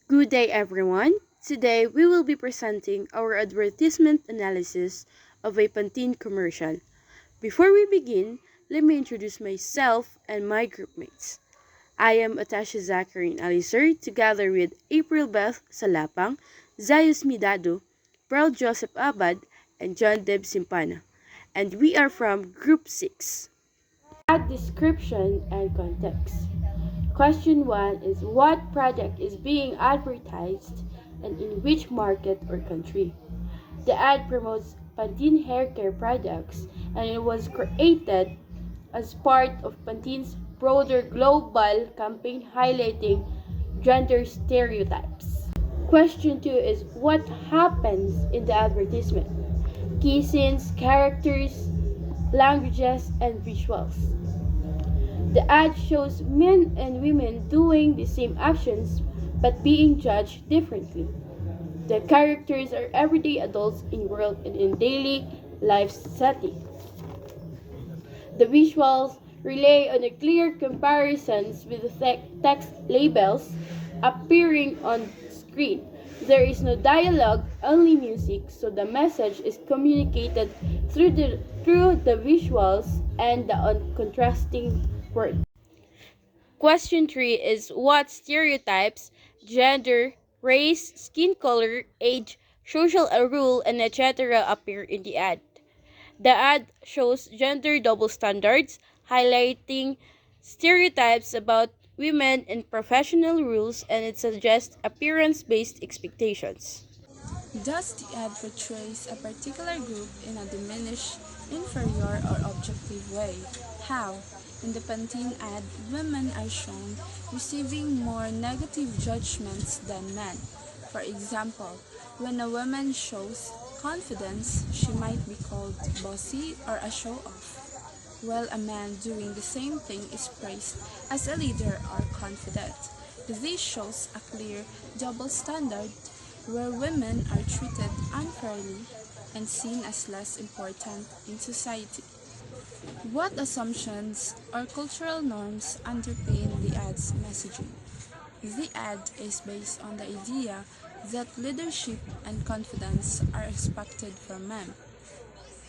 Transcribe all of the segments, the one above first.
Good day, everyone. Today, we will be presenting our advertisement analysis of a Pantene commercial. Before we begin, let me introduce myself and my groupmates. I am Atasha Zachary Alisir, together with April Beth Salapang, Zayus Midado, Pearl Joseph Abad, and John Deb Simpana. And we are from Group 6. Add description and context. Question 1 is what product is being advertised and in which market or country? The ad promotes Pantene hair care products and it was created as part of Pantene's broader global campaign highlighting gender stereotypes. Question 2 is what happens in the advertisement? Key scenes, characters, languages, and visuals. The ad shows men and women doing the same actions but being judged differently. The characters are everyday adults in world and in daily life setting. The visuals rely on a clear comparisons with the text labels appearing on screen. There is no dialogue, only music, so the message is communicated through the visuals and the contrasting words. Question 3 is what stereotypes, gender, race, skin color, age, social rule, and etc. appear in the ad? The ad shows gender double standards, highlighting stereotypes about women and professional rules, and it suggests appearance based expectations. Does the ad portrays a particular group in a diminished, inferior, or objective way? How? In the Pantene ad, women are shown receiving more negative judgments than men. For example, when a woman shows confidence, she might be called bossy or a show-off, while a man doing the same thing is praised as a leader or confident. This shows a clear double standard where women are treated unfairly and seen as less important in society. What assumptions or cultural norms underpin the ad's messaging? The ad is based on the idea that leadership and confidence are expected from men.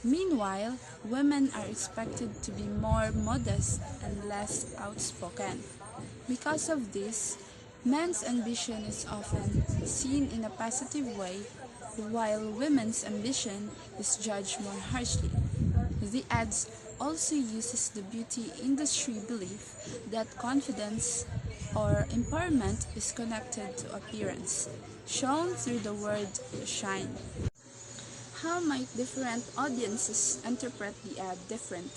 Meanwhile, women are expected to be more modest and less outspoken. Because of this, men's ambition is often seen in a positive way, while women's ambition is judged more harshly. The ads also uses the beauty industry belief that confidence or empowerment is connected to appearance, shown through the word shine. How might different audiences interpret the ad differently?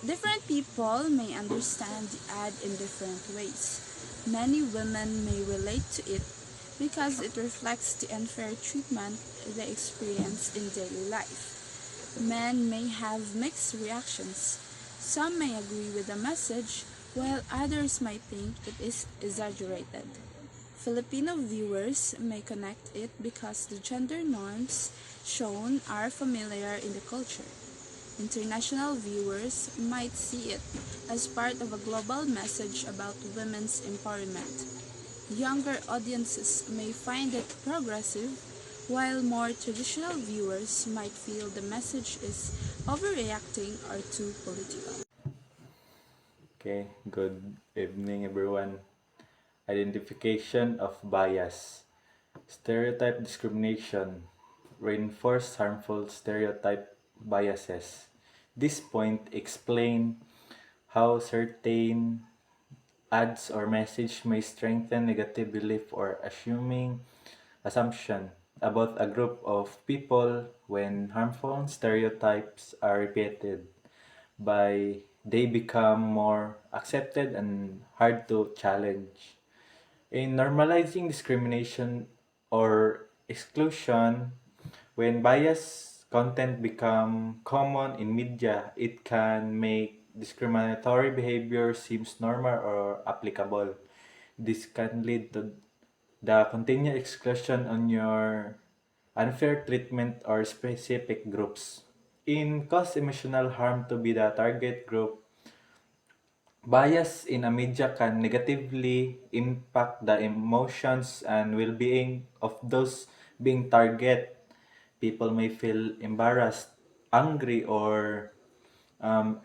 Different people may understand the ad in different ways. Many women may relate to it because it reflects the unfair treatment they experience in daily life. Men may have mixed reactions. Some may agree with the message, while others might think it is exaggerated. Filipino viewers may connect it because the gender norms shown are familiar in the culture. International viewers might see it as part of a global message about women's empowerment. Younger audiences may find it progressive, while more traditional viewers might feel the message is overreacting or too political. Okay, good evening everyone. Identification of bias. Stereotype discrimination. Reinforce harmful stereotype biases. This point explain how certain ads or message may strengthen negative belief or assuming assumption about a group of people when harmful stereotypes are repeated by they become more accepted and hard to challenge. In normalizing discrimination or exclusion, when biased content become common in media, it can make discriminatory behavior seems normal or applicable. This can lead to the continued exclusion on your unfair treatment or specific groups. In cause emotional harm to be the target group, Bias in a media can negatively impact the emotions and well-being of those being targeted. People may feel embarrassed, angry, or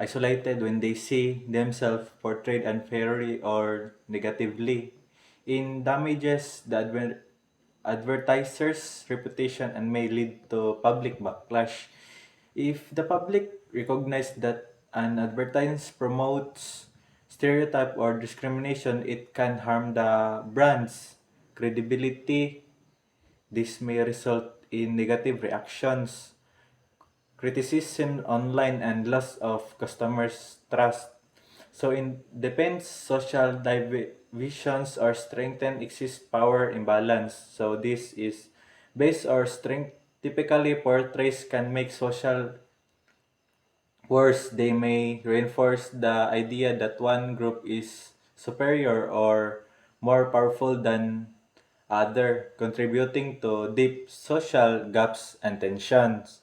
isolated when they see themselves portrayed unfairly or negatively. In damages the advertiser's reputation and may lead to public backlash. If the public recognize that an advertisement promotes stereotype or discrimination, it can harm the brand's credibility. This may result in negative reactions, criticism online, and loss of customers' trust. So in depends social divisions or strengthen exist power imbalance. So this is base or strength typically portrays can make social worse. They may reinforce the idea that one group is superior or more powerful than other, contributing to deep social gaps and tensions.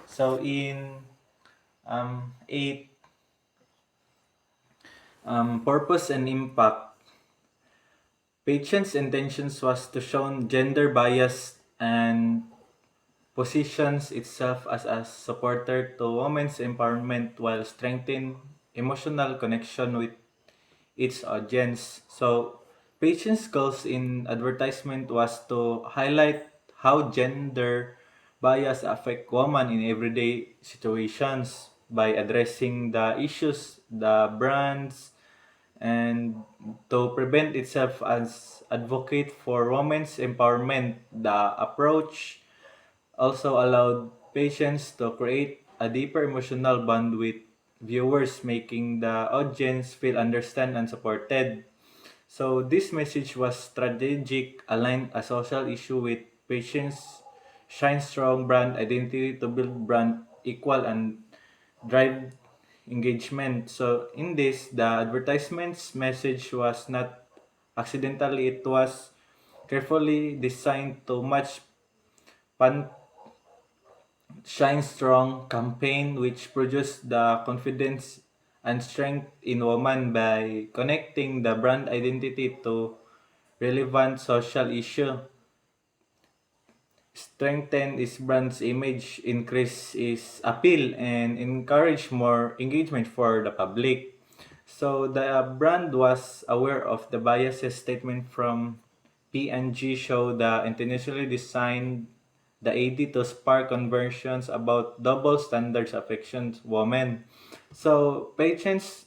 So in eight, purpose and impact. Patient's intentions was to show gender bias and positions itself as a supporter to women's empowerment while strengthening emotional connection with its audience. So, Patient's goals in advertisement was to highlight how gender bias affect women in everyday situations by addressing the issues the brands and to prevent itself as advocate for women's empowerment. The approach also allowed patients to create a deeper emotional bond with viewers, making the audience feel understood and supported. So this message was strategic, aligned a social issue with patients, shine strong brand identity to build brand equal and drive engagement. So in this, the advertisement's message was not accidentally, it was carefully designed to match pan Shine Strong campaign which produced the confidence and strength in women by connecting the brand identity to relevant social issue, strengthen its brand's image, increase its appeal, and encourage more engagement for the public. So the brand was aware of the biases statement from P&G show the intentionally designed the AD to spark conversions about double standards affections women. So patients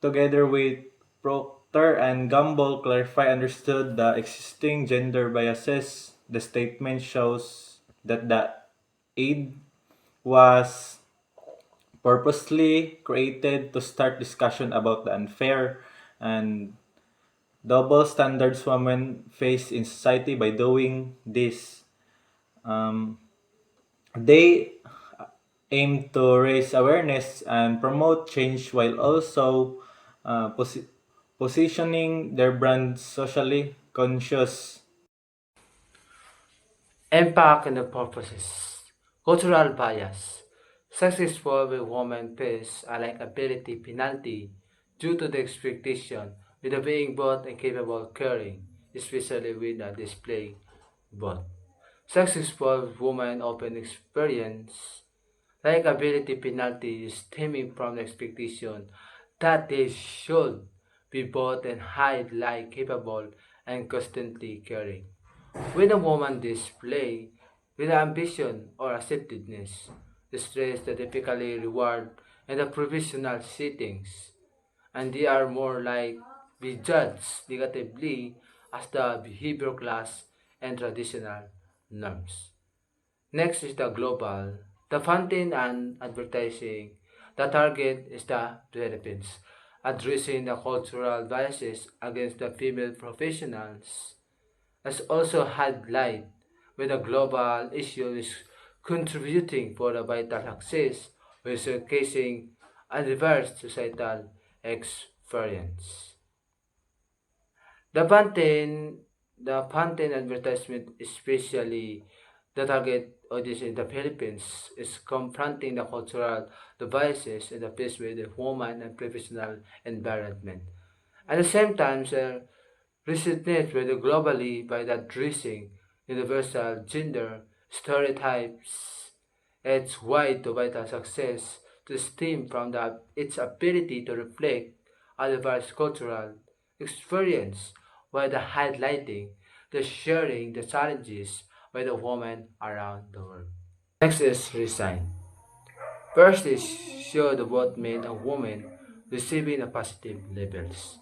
together with Procter and Gamble clarify understood the existing gender biases. The statement shows that the aid was purposely created to start discussion about the unfair and double standards women face in society. By doing this, um, they aim to raise awareness and promote change while also positioning their brand socially conscious. Impact and the purposes. Cultural bias. Successful women face a likability penalty due to the expectation with the being both incapable caring, especially with a display both. Successful women often experience likability penalty stemming from the expectation that they should be both and high like capable and constantly caring. When a woman display with ambition or acceptedness, the stress that typically reward in the professional settings, and they are more like be judged negatively as the behavior class and traditional norms. Next is the global, the funding and advertising. The target is the Philippines, addressing the cultural biases against the female professionals has also had light with a global issue is contributing for the vital success with showcasing a diverse societal experience. The Pantene, the Pantene advertisement especially The target audience in the Philippines is confronting the cultural devices in the face with the human and professional environment. At the same time, they resonate with globally by addressing universal gender stereotypes. Its wide to vital success to stem from its ability to reflect a diverse cultural experience while highlighting the sharing the challenges by the women around the world. Next is resign. First is show the both men and women receiving a positive labels.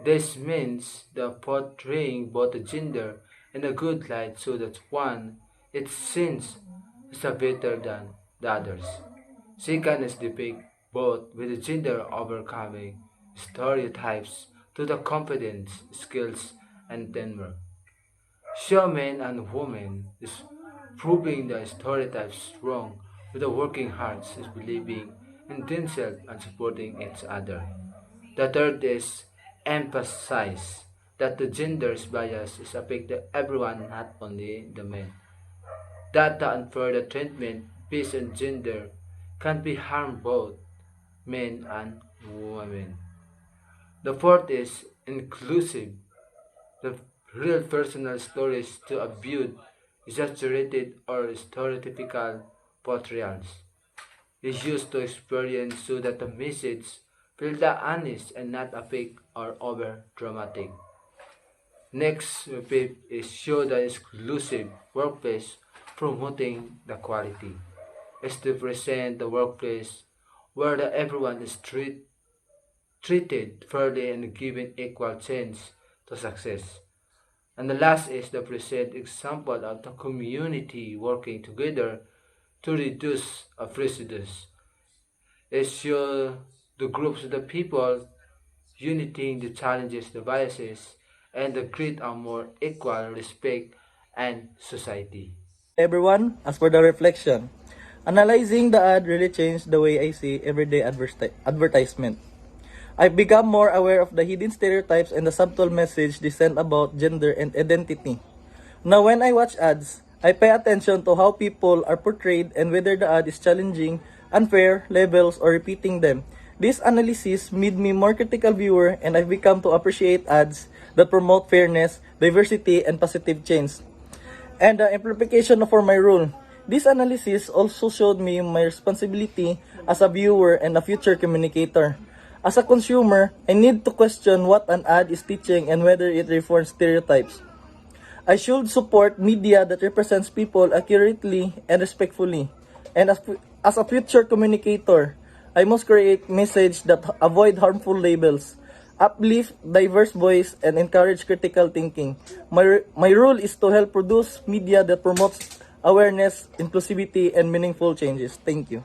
This means the portraying both the gender in a good light so that one it seems is a better than the others. Second is depict both with the gender overcoming stereotypes to the confidence, skills, and teamwork. Show men and women is proving the stereotypes wrong with the working hard is believing in themselves and supporting each other. The third is emphasize that the gender's bias is affecting everyone, not only the men. That the unfair treatment based on gender can be harm both men and women. The fourth is inclusive. The real personal stories to avoid exaggerated or stereotypical portrayals is used to experience so that the message feel the honest and not a fake or over dramatic. Next fifth is show the exclusive workplace promoting the quality. Is to present the workplace where everyone is treated fairly and given equal chance to success. And the last is the present example of the community working together to reduce a prejudice. It shows the groups of the people uniting the challenges, the biases, and the create a more equal respect and society. Everyone, as for the reflection, analyzing the ad really changed the way I see everyday advertisement. I've become more aware of the hidden stereotypes and the subtle message they send about gender and identity. Now, when I watch ads, I pay attention to how people are portrayed and whether the ad is challenging, unfair, levels, or repeating them. This analysis made me more critical viewer and I've become to appreciate ads that promote fairness, diversity, and positive change. And the implication for my role. This analysis also showed me my responsibility as a viewer and a future communicator. As a consumer, I need to question what an ad is teaching and whether it reforms stereotypes. I should support media that represents people accurately and respectfully. And as a future communicator, I must create messages that avoid harmful labels, uplift diverse voice, and encourage critical thinking. My role is to help produce media that promotes awareness, inclusivity, and meaningful changes. Thank you.